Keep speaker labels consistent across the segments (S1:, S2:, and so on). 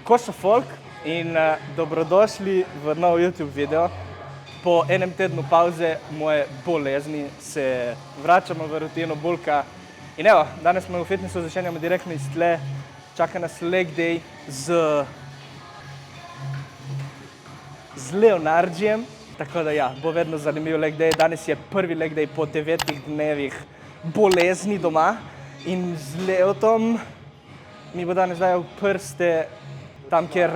S1: Ko so folk in dobrodošli v nov YouTube video. Po enem tednu pauze moje bolezni se vračamo v rutino bulka. In evo, danes smo v fitnessu, začenjamo direktno iz tle. Čaka nas leg day z Leonardžijem. Tako da ja, bo vedno zanimiv leg day. Danes je prvi leg day po 9 dnevih bolezni doma. In z Leotom mi bo danes dajal prste tam, kjer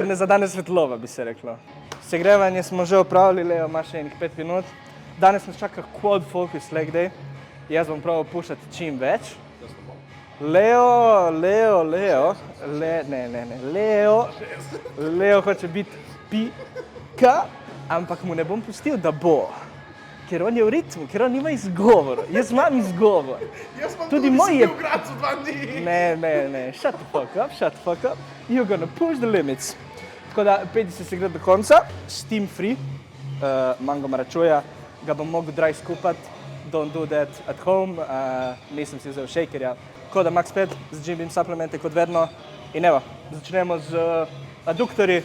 S1: ne zadane svetlova, bi se reklo. Segrevanje smo že opravili, Leo ima še enih 5 minut. Danes nas čaka quad focus leg day. Jaz bom probal pušati čim več. Leo hoče biti pika, ampak mu ne bom pustil, da bo. Ker on je v ritmu, ker on ima izgovor. Jaz imam izgovor.
S2: Jaz imam tudi moj v Gracu 2 dni.
S1: Ne, shut the fuck up. You're gonna push the limits. Tako da, pejdi se gre do konca, steam free, mango maračuja, ga bom mogel dry skupati, don't do that at home, nisem si vzel shakerja. Koda max 5 z GymBeam supplemente kot vedno. In evo, začnemo z aduktorji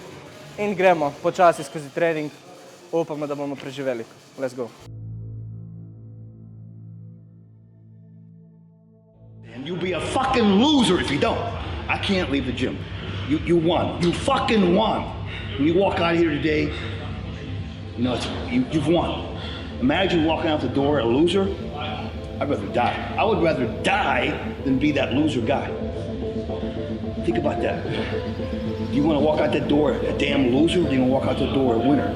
S1: in gremo počasi skozi trening. Upamo, da bomo preživeli. Let's go.
S3: And you'll be a fucking loser if you don't. I can't leave the gym. You won. You fucking won. When you walk out of here today, you know, you've won. Imagine walking out the door a loser. I'd rather die. I would rather die than be that loser guy. Think about that. Do you want to walk out that door a damn loser, or do you want to walk out the door a winner?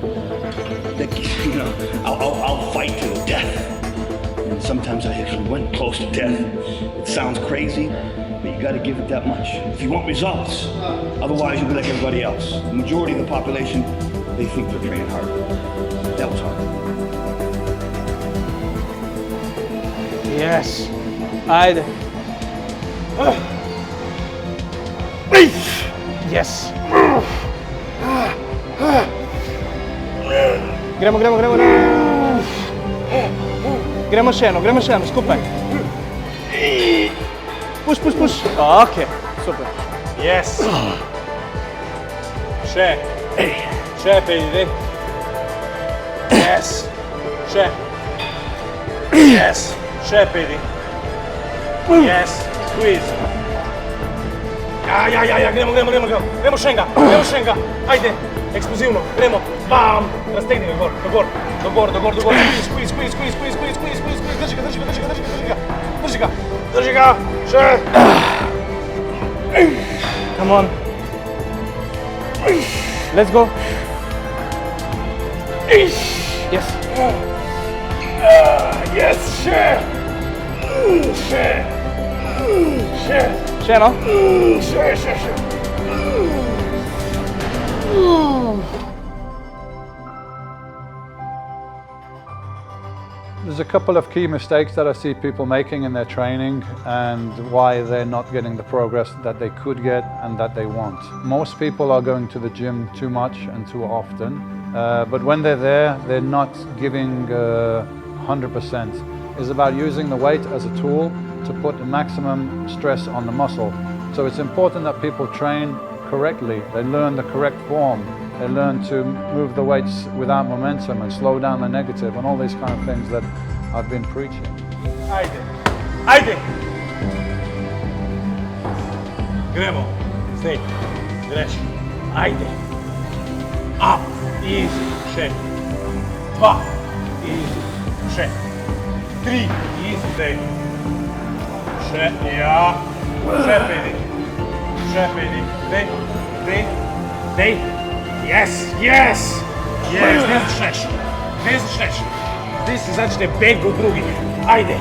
S3: You know, I'll fight to the death. And sometimes I actually went close to death. It sounds crazy, but you got to give it that much if you want results. Otherwise, you'll be like everybody else. The majority of the population, they think they're training hard. That was hard.
S1: Yes. Ajde. Yes. Gremo. Gremo še eno, skupaj. Push. Ok, super.
S2: Yes. Še, pejdi. Yes. Še, pejdi. Yes, squeeze. Ja, gremo še enega. Ajde, eksplozivno, gremo. Bam, raztegni me gor, do gor. Squeeze. Drži ga, še.
S1: Come on. Let's go. Yes.
S2: Yes, še.
S1: Še eno.
S2: Še.
S4: There's a couple of key mistakes that I see people making in their training and why they're not getting the progress that they could get and that they want. Most people are going to the gym too much and too often, but when they're there, they're not giving 100%. It's about using the weight as a tool to put the maximum stress on the muscle. So it's important that people train correctly. They learn the correct form. They learn to move the weights without momentum and slow down the negative and all these kind of things that I've been preaching.
S2: Ajde. Gremo. Stay. Greš. Ajde. Up. Easy. Še. 2. Easy. Še. 3. Easy. Stay. Še. Ja. Še pedi. Dej. Yes! Ne začneš. Zdaj si začne beg od drugih. Ajde.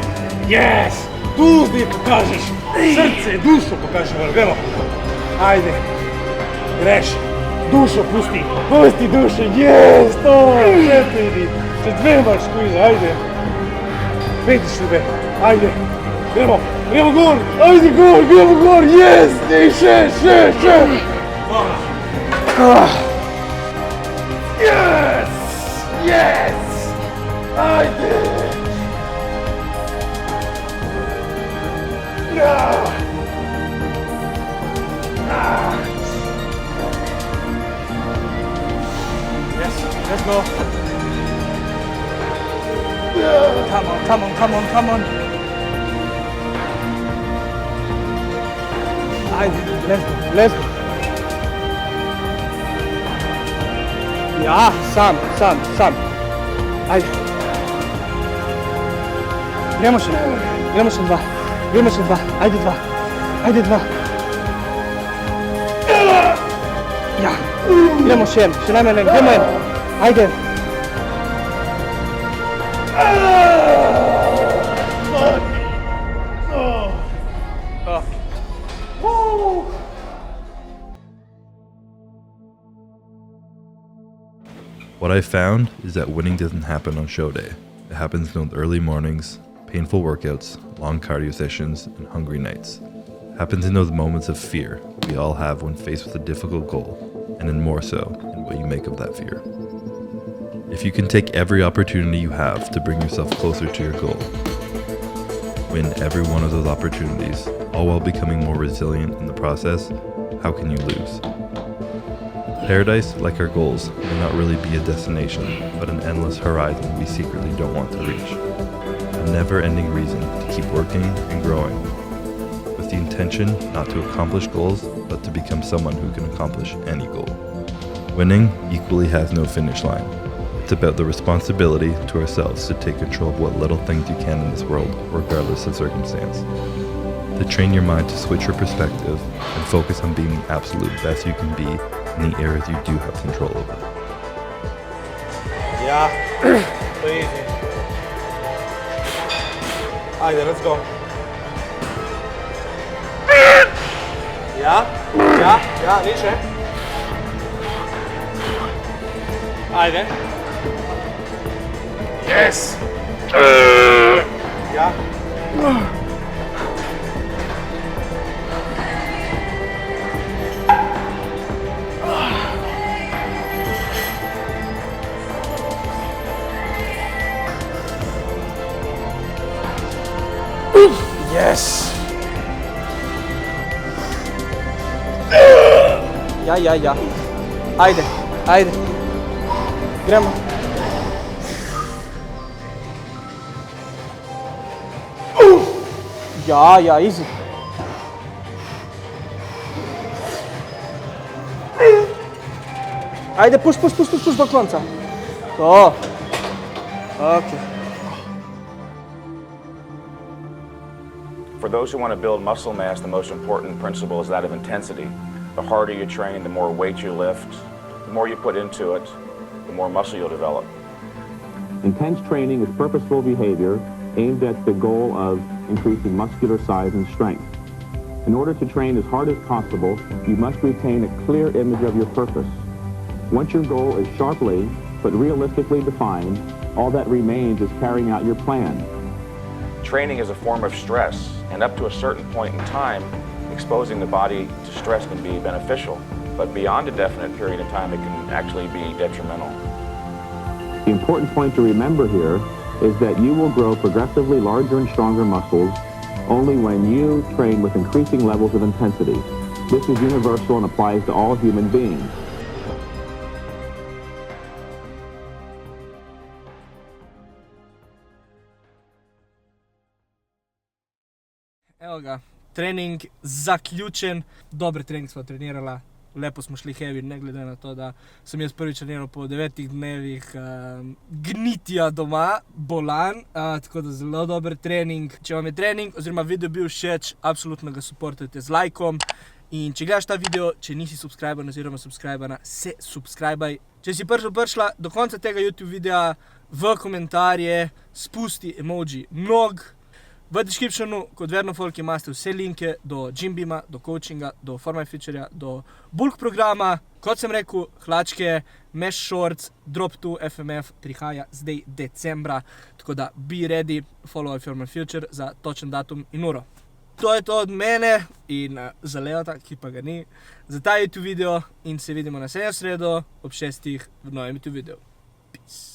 S2: Yes! Tu zdaj pokažeš. Srce, dušo pokažeš. Gremo. Ajde. Greš. Dušo pusti. Pusti dušo. Yes! To. Še pedi. Še 2 imaš squeeze. Ajde. Pejdi šube. Ajde. Gremo gor. Ajde gor. Yes! Še. Dobra. Yes! Ajde!
S1: Let's go. Come on, come on, come on, come on. Ajde, let's go, let's go. Ja, sam. Ajde. Gremo še dva. Ajde dva. Ja, gremo še najmanj en, gremo en. Ajde.
S5: What I found is that winning doesn't happen on show day. It happens in those early mornings, painful workouts, long cardio sessions, and hungry nights. It happens in those moments of fear we all have when faced with a difficult goal, and then more so in what you make of that fear. If you can take every opportunity you have to bring yourself closer to your goal, win every one of those opportunities, all while becoming more resilient in the process, how can you lose? Paradise, like our goals, may not really be a destination, but an endless horizon we secretly don't want to reach. A never-ending reason to keep working and growing, with the intention not to accomplish goals, but to become someone who can accomplish any goal. Winning equally has no finish line. It's about the responsibility to ourselves to take control of what little things you can in this world, regardless of circumstance. To train your mind to switch your perspective and focus on being the absolute best you can be in the areas you do have control over.
S2: Ja, to je easy. Ajde, let's go. Ja, više. Ajde. Yes! Ja.
S1: Yes! Ja. Ajde. Gremo. Ja, easy. Ajde, push do konca. To. Okay.
S6: For those who want to build muscle mass, the most important principle is that of intensity. The harder you train, the more weight you lift, the more you put into it, the more muscle you'll develop.
S7: Intense training is purposeful behavior aimed at the goal of increasing muscular size and strength. In order to train as hard as possible, you must retain a clear image of your purpose. Once your goal is sharply but realistically defined, all that remains is carrying out your plan.
S6: Training is a form of stress, and up to a certain point in time, exposing the body to stress can be beneficial, but beyond a definite period of time, it can actually be detrimental.
S7: The important point to remember here is that you will grow progressively larger and stronger muscles only when you train with increasing levels of intensity. This is universal and applies to all human beings.
S1: Evo ga, trening zaključen. Dober trening smo trenirala, lepo smo šli heavy, ne glede na to, da sem jaz prvič treniral po 9 dnevih gnitja doma, bolan, tako da zelo dober trening. Če vam je trening oziroma video bil všeč, absolutno ga supportajte z lajkom. In če gledaš ta video, če nisi subscriber oziroma subscribera, se subscribaj. Če si prišla do konca tega YouTube videa, v komentarje spusti emoji nog. V descriptionu, kot vedno, folk imate vse linke do GymBeama, do coachinga, do ForMyFuture, do bulk programa. Kot sem rekel, hlačke, mesh shorts, drop 2 FMF prihaja zdaj decembra, tako da be ready, follow ForMyFuture za točen datum in uro. To je to od mene in za Leota, ki pa ga ni, za ta YouTube video in se vidimo naslednjo sredo ob 6 v novem YouTube videu. Peace.